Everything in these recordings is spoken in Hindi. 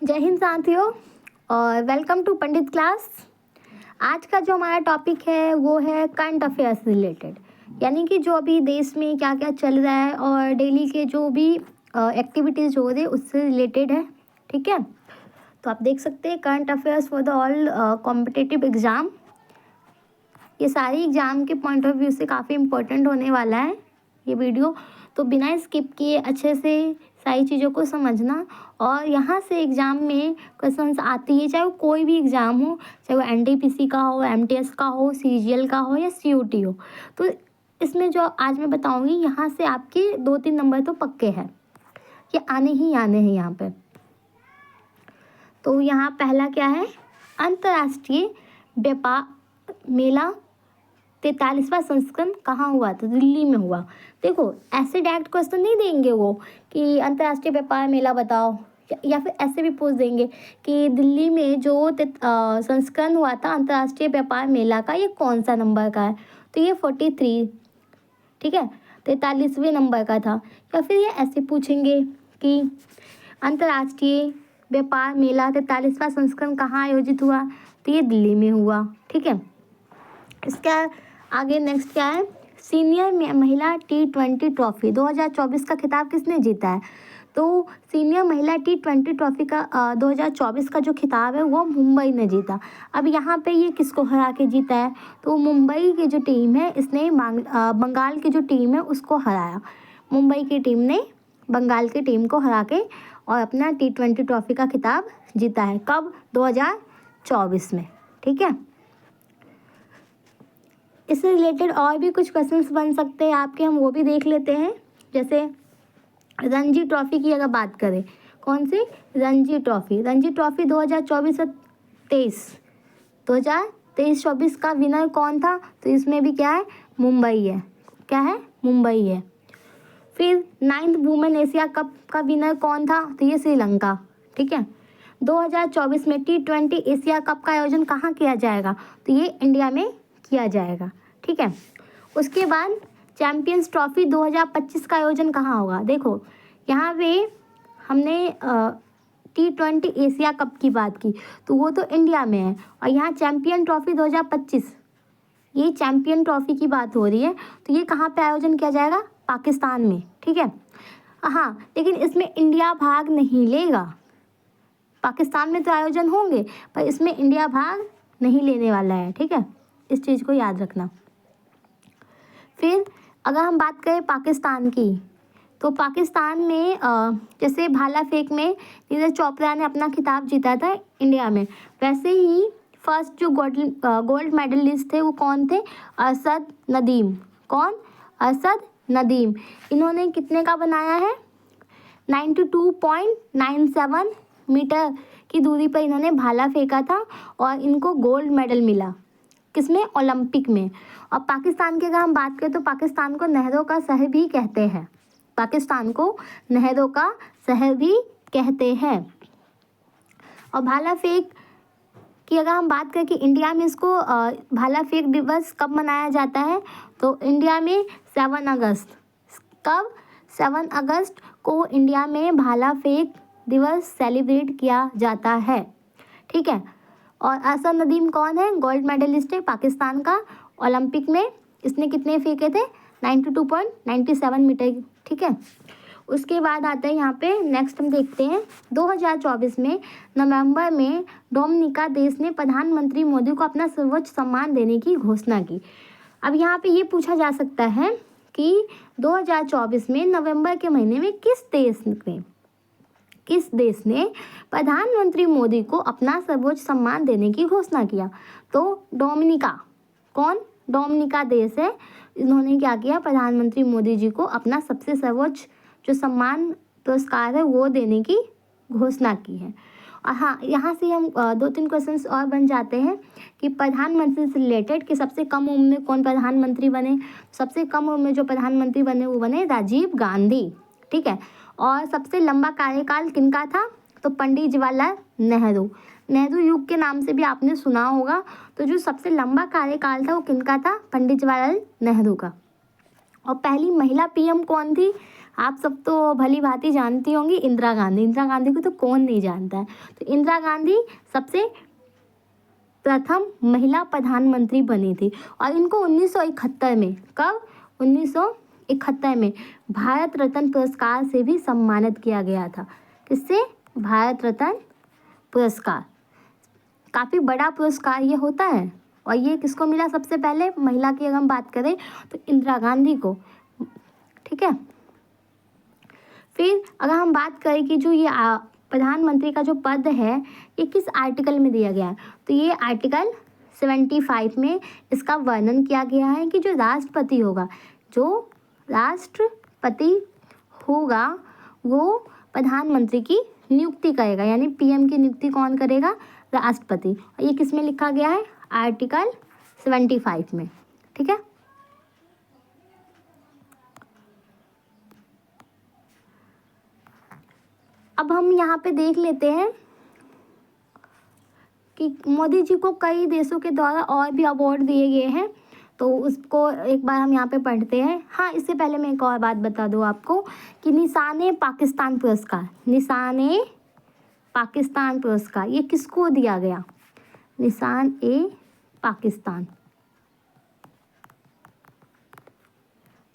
जय हिंद साथियों और वेलकम टू पंडित क्लास। आज का जो हमारा टॉपिक है वो है करंट अफेयर्स रिलेटेड, यानी कि जो अभी देश में क्या क्या चल रहा है और डेली के जो भी एक्टिविटीज़ हो रही है उससे रिलेटेड है। ठीक है, तो आप देख सकते हैं current affairs for the all competitive exam. ये सारी एग्ज़ाम के पॉइंट ऑफ व्यू से काफ़ी इम्पोर्टेंट होने वाला है ये वीडियो, तो बिना स्किप किए अच्छे से सारी चीज़ों को समझना। और यहाँ से एग्ज़ाम में क्वेश्चंस आती है, चाहे वो कोई भी एग्ज़ाम हो, चाहे वो एनटीपीसी का हो, एमटीएस का हो, सीजीएल का हो या सीयूटी हो, तो इसमें जो आज मैं बताऊँगी यहाँ से आपके 2-3 नंबर तो पक्के हैं, ये आने ही आने हैं यहाँ पे। तो यहाँ पहला क्या है, अंतर्राष्ट्रीय व्यापार मेला 43वां संस्करण कहाँ हुआ? तो दिल्ली में हुआ। देखो ऐसे डायरेक्ट क्वेश्चन नहीं देंगे वो कि अंतर्राष्ट्रीय व्यापार मेला बताओ, या फिर ऐसे भी पूछ देंगे कि दिल्ली में जो संस्करण हुआ था अंतर्राष्ट्रीय व्यापार मेला का, ये कौन सा नंबर का है? तो ये 43, ठीक है, 43वें नंबर का था। या फिर ये ऐसे पूछेंगे कि अंतर्राष्ट्रीय व्यापार मेला 43वां संस्करण कहाँ आयोजित हुआ? तो ये दिल्ली में हुआ। ठीक है, इसका आगे नेक्स्ट क्या है, सीनियर महिला T20 ट्रॉफी 2024 का खिताब किसने जीता है? तो सीनियर महिला T20 ट्रॉफी का 2024 का जो खिताब है वो मुंबई ने जीता। अब यहाँ पे ये किसको हरा के जीता है? तो मुंबई की जो टीम है इसने बंगाल की जो टीम है उसको हराया। मुंबई की टीम ने बंगाल की टीम को हरा के और अपना T20 ट्रॉफी का खिताब जीता है। कब? 2024 में। ठीक है, इससे रिलेटेड और भी कुछ क्वेश्चंस बन सकते हैं आपके, हम वो भी देख लेते हैं। जैसे रणजी ट्रॉफी की अगर बात करें, कौन सी? रणजी ट्रॉफी 2023-24 का विनर कौन था? तो इसमें भी क्या है? मुंबई है। क्या है? मुंबई है। फिर 9th वुमेन एशिया कप का विनर कौन था? तो ये श्रीलंका। ठीक है, 2024 में T20 एशिया कप का आयोजन कहाँ किया जाएगा? तो ये इंडिया में किया जाएगा। ठीक है, उसके बाद चैम्पियंस ट्रॉफी 2025 का आयोजन कहाँ होगा? देखो यहाँ पे हमने T20 एशिया कप की बात की तो वो तो इंडिया में है, और यहाँ चैम्पियन ट्रॉफी 2025, ये चैम्पियन ट्रॉफी की बात हो रही है, तो ये कहाँ पे आयोजन किया जाएगा? पाकिस्तान में। ठीक है, हाँ, लेकिन इसमें इंडिया भाग नहीं लेगा। पाकिस्तान में तो आयोजन होंगे पर इसमें इंडिया भाग नहीं लेने वाला है। ठीक है, इस चीज़ को याद रखना। फिर अगर हम बात करें पाकिस्तान की, तो पाकिस्तान में जैसे भाला फेंक में नीरज चोपड़ा ने अपना खिताब जीता था इंडिया में, वैसे ही फर्स्ट जो गोल्ड मेडलिस्ट थे वो कौन थे? अरशद नदीम। कौन? अरशद नदीम। इन्होंने कितने का बनाया है? 92.97 मीटर की दूरी पर इन्होंने भाला फेंका था और इनको गोल्ड मेडल मिला। किसमें? ओलंपिक में। और पाकिस्तान की अगर हम बात करें तो पाकिस्तान को नहरों का शहर भी कहते हैं। पाकिस्तान को नहरों का शहर भी कहते हैं। और भाला फेंक की अगर हम बात करें कि इंडिया में इसको भाला फेंक दिवस कब मनाया जाता है, तो इंडिया में 7 अगस्त। कब? 7 अगस्त को इंडिया में भाला फेंक दिवस सेलिब्रेट किया जाता है। ठीक है, और अरशद नदीम कौन है? गोल्ड मेडलिस्ट है पाकिस्तान का। ओलंपिक में इसने कितने फेंके थे? 92.97 मीटर। ठीक है, उसके बाद आता है यहाँ पे नेक्स्ट हम देखते हैं 2024 में नवंबर में डोमिनिका देश ने प्रधानमंत्री मोदी को अपना सर्वोच्च सम्मान देने की घोषणा की। अब यहाँ पे ये पूछा जा सकता है कि 2024 में नवंबर के महीने में किस देश ने प्रधानमंत्री मोदी को अपना सर्वोच्च सम्मान देने की घोषणा किया? तो डोमिनिका। कौन? डोमिनिका देश है, इन्होंने क्या किया? प्रधानमंत्री मोदी जी को अपना सबसे सर्वोच्च जो सम्मान पुरस्कार है वो देने की घोषणा की है। और हाँ, यहाँ से हम 2-3 क्वेश्चंस और बन जाते हैं कि प्रधानमंत्री से रिलेटेड कि सबसे कम उम्र में कौन प्रधानमंत्री बने? सबसे कम उम्र में जो प्रधानमंत्री बने वो बने राजीव गांधी। ठीक है, और सबसे लंबा कार्यकाल किनका था? तो पंडित जवाहरलाल नेहरू। नेहरू युग के नाम से भी आपने सुना होगा। तो जो सबसे लंबा कार्यकाल था वो किनका था? पंडित जवाहरलाल नेहरू का। और पहली महिला पीएम कौन थी? आप सब तो भली भांति जानती होंगी इंदिरा गांधी। इंदिरा गांधी को तो कौन नहीं जानता है। तो इंदिरा गांधी सबसे प्रथम महिला प्रधानमंत्री बनी थी और इनको 1971 में, कब, 1971 में भारत रत्न पुरस्कार से भी सम्मानित किया गया था। किससे? भारत रत्न पुरस्कार। काफ़ी बड़ा पुरस्कार ये होता है और ये किसको मिला सबसे पहले? महिला की अगर हम बात करें तो इंदिरा गांधी को। ठीक है। फिर अगर हम बात करें कि जो ये प्रधानमंत्री का जो पद है ये किस आर्टिकल में दिया गया है, तो ये आर्टिकल 75 में इसका वर्णन किया गया है कि जो राष्ट्रपति होगा वो प्रधानमंत्री की नियुक्ति करेगा, यानी पीएम की नियुक्ति कौन करेगा? राष्ट्रपति। और ये किस में लिखा गया है? आर्टिकल 75 में। ठीक है। अब हम यहाँ पे देख लेते हैं कि मोदी जी को कई देशों के द्वारा और भी अवार्ड दिए गए हैं, तो उसको एक बार हम यहाँ पे पढ़ते हैं। हाँ, इससे पहले मैं एक और बात बता दूँ आपको कि निशान-ए पाकिस्तान पुरस्कार ये किसको दिया गया? निशान-ए-पाकिस्तान।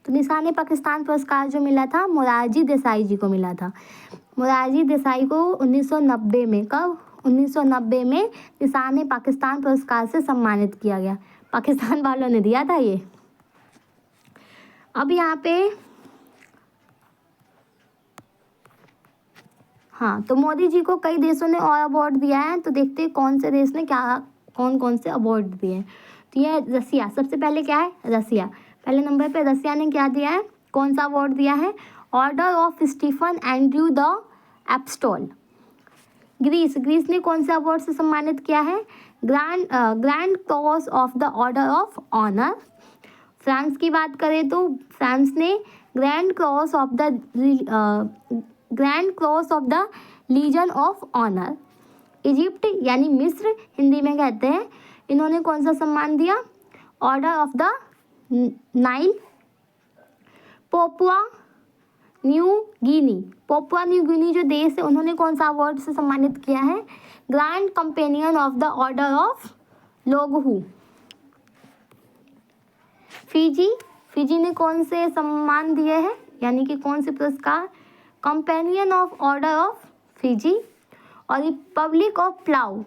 तो निशान-ए-पाकिस्तान पुरस्कार जो मिला था मोरारजी देसाई जी को मिला था। मोरारजी देसाई को 1990 में, कब? 1990 में निशान-ए-पाकिस्तान पुरस्कार से सम्मानित किया गया। पाकिस्तान वालों ने दिया था ये। अब यहाँ पे हाँ, तो मोदी जी को कई देशों ने और अवार्ड दिया है, तो देखते हैं कौन से देश ने कौन से अवार्ड दिए हैं। तो ये रसिया, सबसे पहले क्या है? रसिया। पहले नंबर पे रसिया ने क्या दिया है? कौन सा अवार्ड दिया है? Order of Stephen Andrew the apostle. Greece ने कौन से अवार्ड से सम्मानित किया है? Grand cross of the order of honour. France की बात करें तो फ्रांस ने grand cross of the legion of honour. Egypt यानी मिस्र हिंदी में कहते हैं, इन्होंने कौन सा सम्मान दिया? Order of the Nile. Papua New Guinea जो देश है उन्होंने कौन सा अवार्ड से सम्मानित किया है? Grand companion of the order of Logohu. Fiji ने कौन से सम्मान दिए हैं, यानी कि कौन से पुरस्कार? Companion of order of Fiji. और रिपब्लिक ऑफ प्लाऊ,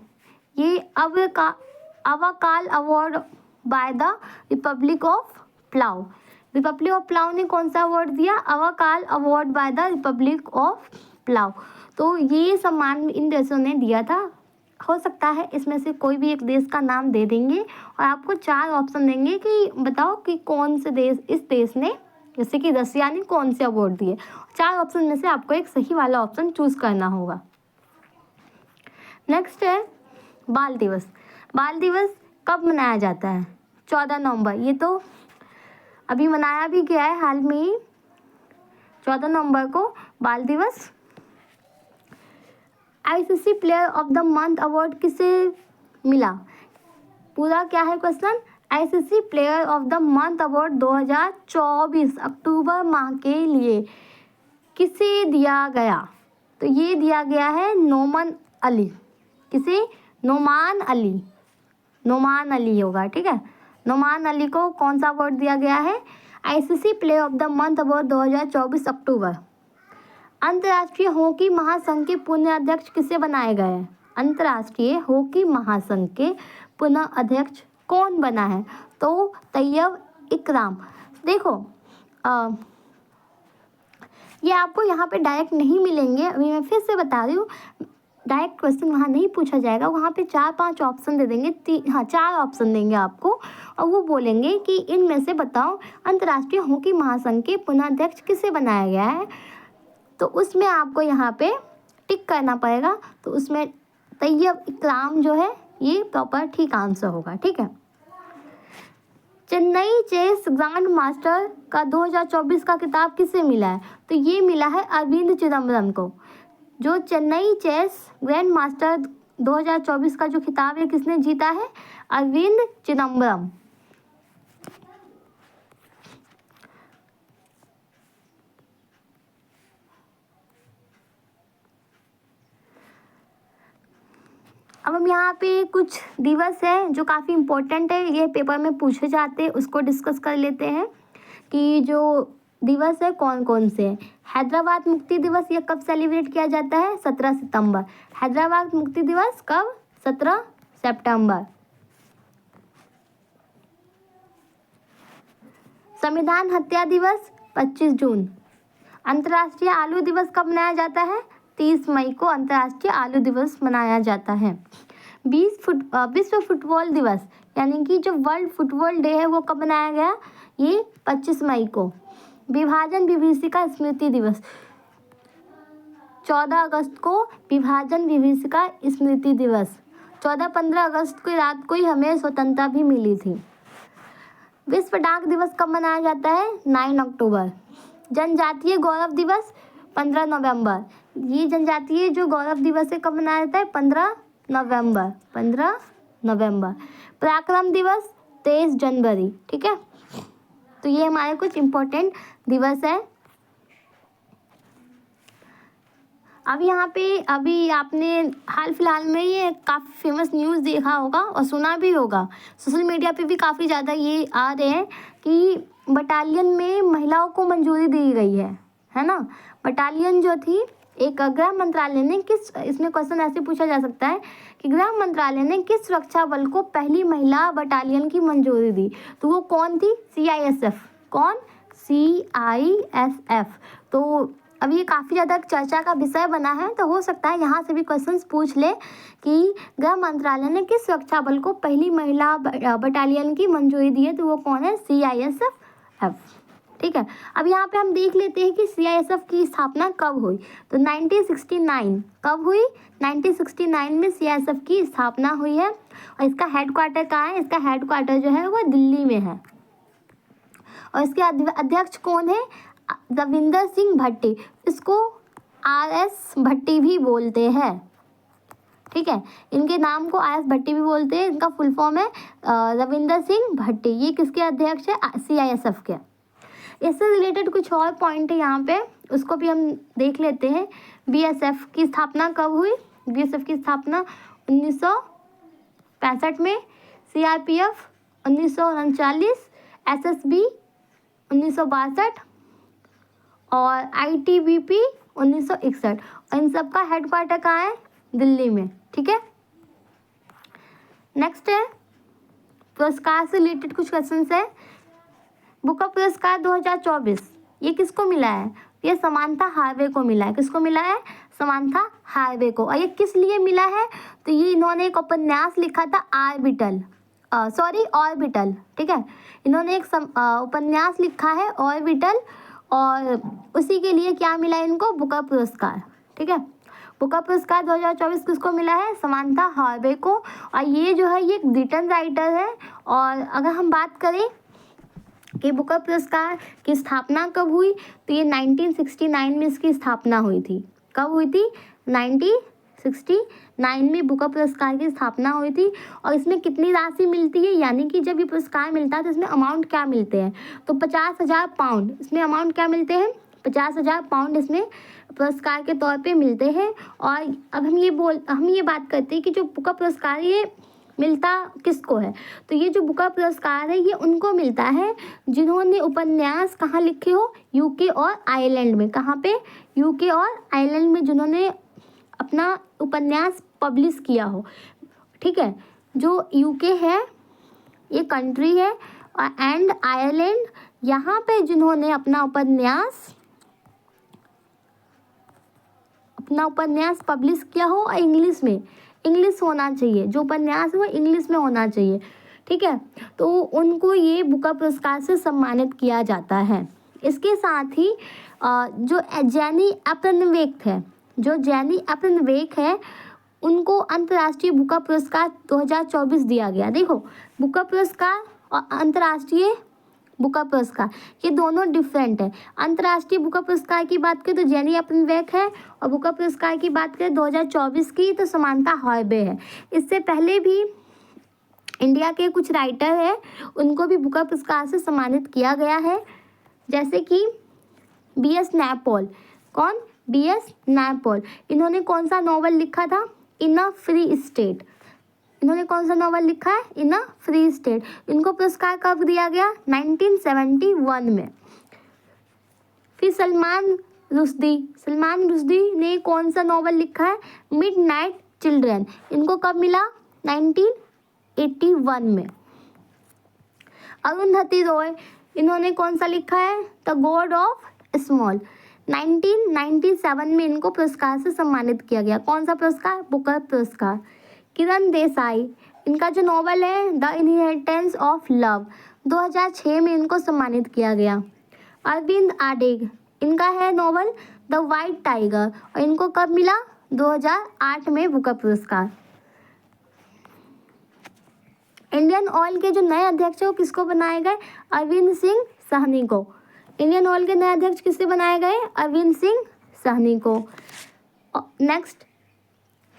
ये Ebakl award by the republic of Palau. Republic of Palau ने कौन सा अवार्ड दिया? Ebakl award by the republic of Palau. तो ये सम्मान इन देशों ने दिया था। हो सकता है इसमें से कोई भी एक देश का नाम दे देंगे और आपको 4 ऑप्शन देंगे कि बताओ कि कौन से देश, इस देश ने, जैसे कि रसिया ने कौन से अवार्ड दिए। 4 ऑप्शन में से आपको एक सही वाला ऑप्शन चूज करना होगा। नेक्स्ट है बाल दिवस। बाल दिवस कब मनाया जाता है? 14 नवंबर। ये तो अभी मनाया भी गया है हाल में ही, 14 नवंबर को बाल दिवस। ICC player of the month award किसे मिला? पूरा क्या है question? ICC player of the month award 2024 अक्टूबर माह के लिए किसे दिया गया? तो ये दिया गया है नोमान अली। किसे? नोमान अली होगा। ठीक है, नोमान अली को कौन सा अवार्ड दिया गया है? ICC player of the month award 2024 अक्टूबर। अंतर्राष्ट्रीय हॉकी महासंघ के पुनः अध्यक्ष किसे बनाए गए हैं? अंतर्राष्ट्रीय हॉकी महासंघ के पुनः अध्यक्ष कौन बना है? तो तैयब इकराम। देखो ये आपको यहाँ पे डायरेक्ट नहीं मिलेंगे, अभी मैं फिर से बता रही हूँ, डायरेक्ट क्वेश्चन वहाँ नहीं पूछा जाएगा। वहाँ पे 4-5 ऑप्शन दे देंगे, 4 ऑप्शन देंगे आपको और वो बोलेंगे कि इनमें से बताओ अंतर्राष्ट्रीय हॉकी महासंघ के पुनः अध्यक्ष किसे बनाया गया है। तो उसमें आपको यहाँ पे टिक करना पड़ेगा। तो उसमें तैयब इकराम जो है ये प्रॉपर ठीक आंसर होगा। ठीक है। चेन्नई चेस ग्रैंड मास्टर का 2024 का खिताब किसे मिला है? तो ये मिला है अरविंद चिदम्बरम को। जो चेन्नई चेस ग्रैंड मास्टर 2024 का जो खिताब है किसने जीता है? अरविंद चिदम्बरम। अब हम यहाँ पे कुछ दिवस है जो काफ़ी इम्पोर्टेंट है, ये पेपर में पूछे जाते हैं, उसको डिस्कस कर लेते हैं कि जो दिवस है कौन कौन से हैं। हैदराबाद मुक्ति दिवस ये कब सेलिब्रेट किया जाता है? 17 सितंबर। हैदराबाद मुक्ति दिवस कब? 17 सितंबर। संविधान हत्या दिवस 25 जून। अंतर्राष्ट्रीय आलू दिवस कब मनाया जाता है? 30 मई को अंतर्राष्ट्रीय आलू दिवस मनाया जाता है। विश्व फुटबॉल दिवस यानी कि जो वर्ल्ड फुटबॉल डे है वो कब मनाया गया? ये 25 मई को। विभाजन विभीषिका स्मृति दिवस 14 अगस्त को विभाजन विभीषिका स्मृति दिवस। 14-15 अगस्त की रात को ही हमें स्वतंत्रता भी मिली थी। विश्व डाक दिवस कब मनाया जाता है? 9 अक्टूबर। जनजातीय गौरव दिवस 15 नवंबर। ये जनजातीय जो गौरव दिवस है कब मनाया जाता है? 15 नवंबर। 15 नवंबर। पराक्रम दिवस 23 जनवरी। ठीक है, तो ये हमारे कुछ इम्पोर्टेंट दिवस है। अब यहाँ पे अभी आपने हाल फिलहाल में ये काफ़ी फेमस न्यूज़ देखा होगा और सुना भी होगा, सोशल मीडिया पे भी काफ़ी ज़्यादा ये आ रहे हैं कि बटालियन में महिलाओं को मंजूरी दी गई है ना। बटालियन जो थी, एक गृह मंत्रालय ने किस, इसमें क्वेश्चन ऐसे पूछा जा सकता है कि गृह मंत्रालय ने किस सुरक्षा बल को पहली महिला बटालियन की मंजूरी दी? तो वो कौन थी? CISF। कौन? CISF। तो अब ये काफ़ी ज़्यादा चर्चा का विषय बना है, तो हो सकता है यहाँ से भी क्वेश्चंस पूछ ले कि गृह मंत्रालय ने किस सुरक्षा बल को पहली महिला बटालियन की मंजूरी दी है? तो वो कौन है? CISF। ठीक है, अब यहाँ पे हम देख लेते हैं कि CISF की स्थापना कब हुई। तो 1969 कब हुई? 1969 में CISF की स्थापना हुई है। और इसका हेडक्वार्टर कहाँ है? इसका हेडक्वार्टर जो है वो दिल्ली में है। और इसके अध्यक्ष कौन है? रविंदर सिंह भट्टी। इसको RS भट्टी भी बोलते हैं। ठीक है, इनके नाम को RS भट्टी भी बोलते हैं। इनका फुल फॉर्म है रविंदर सिंह भट्टी। ये किसके अध्यक्ष है? CISF के। इससे रिलेटेड कुछ और पॉइंट है यहाँ पे, उसको भी हम देख लेते हैं। BSF की स्थापना कब हुई? BSF की स्थापना 1965 में। CRPF 1939, SSB 1962 और ITBP 1961। और इन सब का हेडक्वार्टर कहाँ है? दिल्ली में। ठीक है, नेक्स्ट है पुरस्कार से रिलेटेड कुछ क्वेश्चन है। बुकर पुरस्कार 2024 ये किसको मिला है? ये समांथा हार्वे को मिला है। किसको मिला है? समांथा हार्वे को। और ये किस लिए मिला है? तो ये इन्होंने एक उपन्यास लिखा था ऑर्बिटल। ठीक है, इन्होंने एक उपन्यास लिखा है ऑर्बिटल, और उसी के लिए क्या मिला इनको? बुकर पुरस्कार। ठीक है, बुकर पुरस्कार 2024 किसको मिला है? समांथा हार्वे को। और ये जो है ये एक ब्रिटन राइटर है। और अगर हम बात करें कि बुकर पुरस्कार की स्थापना कब हुई, तो ये 1969 में इसकी स्थापना हुई थी। कब हुई थी? 1969 में बुकर पुरस्कार की स्थापना हुई थी। और इसमें कितनी राशि मिलती है, यानी कि जब ये पुरस्कार मिलता है तो इसमें अमाउंट क्या मिलते हैं? तो 50,000 पाउंड इसमें अमाउंट क्या मिलते हैं? 50,000 पाउंड इसमें पुरस्कार के तौर पे मिलते हैं। और अब हम ये बात करते हैं कि जो बुकर पुरस्कार ये मिलता किसको है? तो ये जो बुकर पुरस्कार है ये उनको मिलता है जिन्होंने उपन्यास कहाँ लिखे हो? UK और आयरलैंड में। कहाँ पे? UK और आयरलैंड में जिन्होंने अपना उपन्यास पब्लिश किया हो। ठीक है, जो UK है ये कंट्री है, एंड आयरलैंड, यहाँ पे जिन्होंने अपना उपन्यास पब्लिश किया हो, और इंग्लिश होना चाहिए, जो उपन्यास है वो इंग्लिश में होना चाहिए। ठीक है, तो उनको ये बुकर पुरस्कार से सम्मानित किया जाता है। इसके साथ ही जो जैनी एपनवेक है उनको अंतर्राष्ट्रीय बुकर पुरस्कार 2024 दिया गया। देखो, बुकर पुरस्कार और अंतर्राष्ट्रीय बुकर पुरस्कार ये दोनों डिफरेंट है। अंतर्राष्ट्रीय बुकर पुरस्कार की बात करें तो जैनी एपनवेक है, और बुकर पुरस्कार की बात करें 2024 की तो समांथा हार्वे है। इससे पहले भी इंडिया के कुछ राइटर हैं उनको भी बुकर पुरस्कार से सम्मानित किया गया है, जैसे कि BS नैपॉल। कौन? BS नैपॉल। इन्होंने कौन सा नॉवल लिखा था? इन अ फ्री स्टेट। इन्होंने कौन सा नॉवल लिखा है? इन अ फ्री स्टेट। इनको पुरस्कार कब दिया गया? 1971 में। फिर सलमान रुश्दी ने कौन सा नॉवल लिखा है? Midnight children. इनको कब मिला? 1981 में। अरुंधति रॉय, इन्होंने कौन सा लिखा है? The God of small. 1997 में इनको पुरस्कार से सम्मानित किया गया। कौन सा पुरस्कार? बुकर पुरस्कार। किरण देसाई, इनका जो नॉवल है द इनहेरिटेंस ऑफ लव, 2006 में इनको सम्मानित किया गया। अरविंद आडेग, इनका है नॉवल द वाइट टाइगर और इनको कब मिला? 2008 में बुकर पुरस्कार। इंडियन ऑयल के जो नए अध्यक्ष है वो किसको बनाए गए? अरविंद सिंह सहनी को। इंडियन ऑयल के नए अध्यक्ष किससे बनाए गए? अरविंद सिंह सहनी को। नेक्स्ट,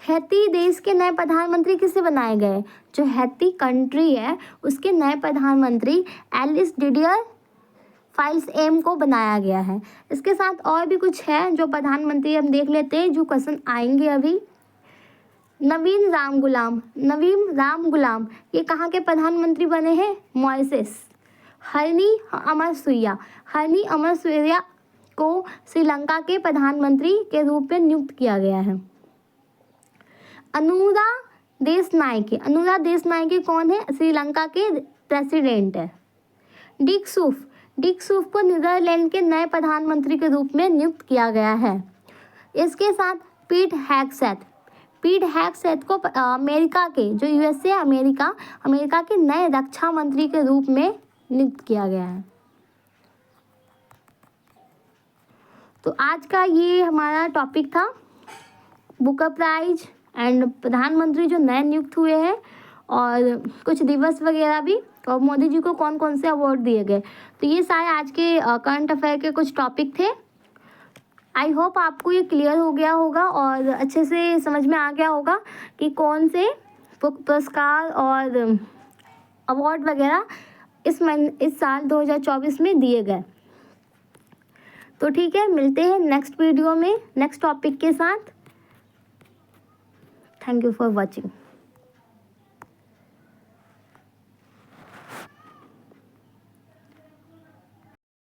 हैती देश के नए प्रधानमंत्री किससे बनाए गए? जो हैती कंट्री है उसके नए प्रधानमंत्री एलिस डिडियर फाइल्स एम को बनाया गया है। इसके साथ और भी कुछ है जो प्रधानमंत्री हम देख लेते हैं जो क्वेश्चन आएंगे अभी। नवीन राम गुलाम ये कहाँ के प्रधानमंत्री बने हैं? मॉरिशस। हरनी अमर सुईया को श्रीलंका के प्रधानमंत्री के रूप में नियुक्त किया गया है। अनुरा देशनायके कौन है? श्रीलंका के प्रेसिडेंट है। डिक सूफ को नीदरलैंड के नए प्रधानमंत्री के रूप में नियुक्त किया गया है। इसके साथ पीट हैग्सेथ को अमेरिका के जो यूएसए अमेरिका के नए रक्षा मंत्री के रूप में नियुक्त किया गया है। तो आज का ये हमारा टॉपिक था, बुकर प्राइज एंड प्रधानमंत्री जो नए नियुक्त हुए हैं और कुछ दिवस वगैरह भी, और मोदी जी को कौन कौन से अवार्ड दिए गए। तो ये सारे आज के करंट अफेयर के कुछ टॉपिक थे। आई होप आपको ये क्लियर हो गया होगा और अच्छे से समझ में आ गया होगा कि कौन से पुरस्कार और अवार्ड वगैरह इस साल 2024 में दिए गए। तो ठीक है, मिलते हैं नेक्स्ट वीडियो में नेक्स्ट टॉपिक के साथ। Thank you for watching.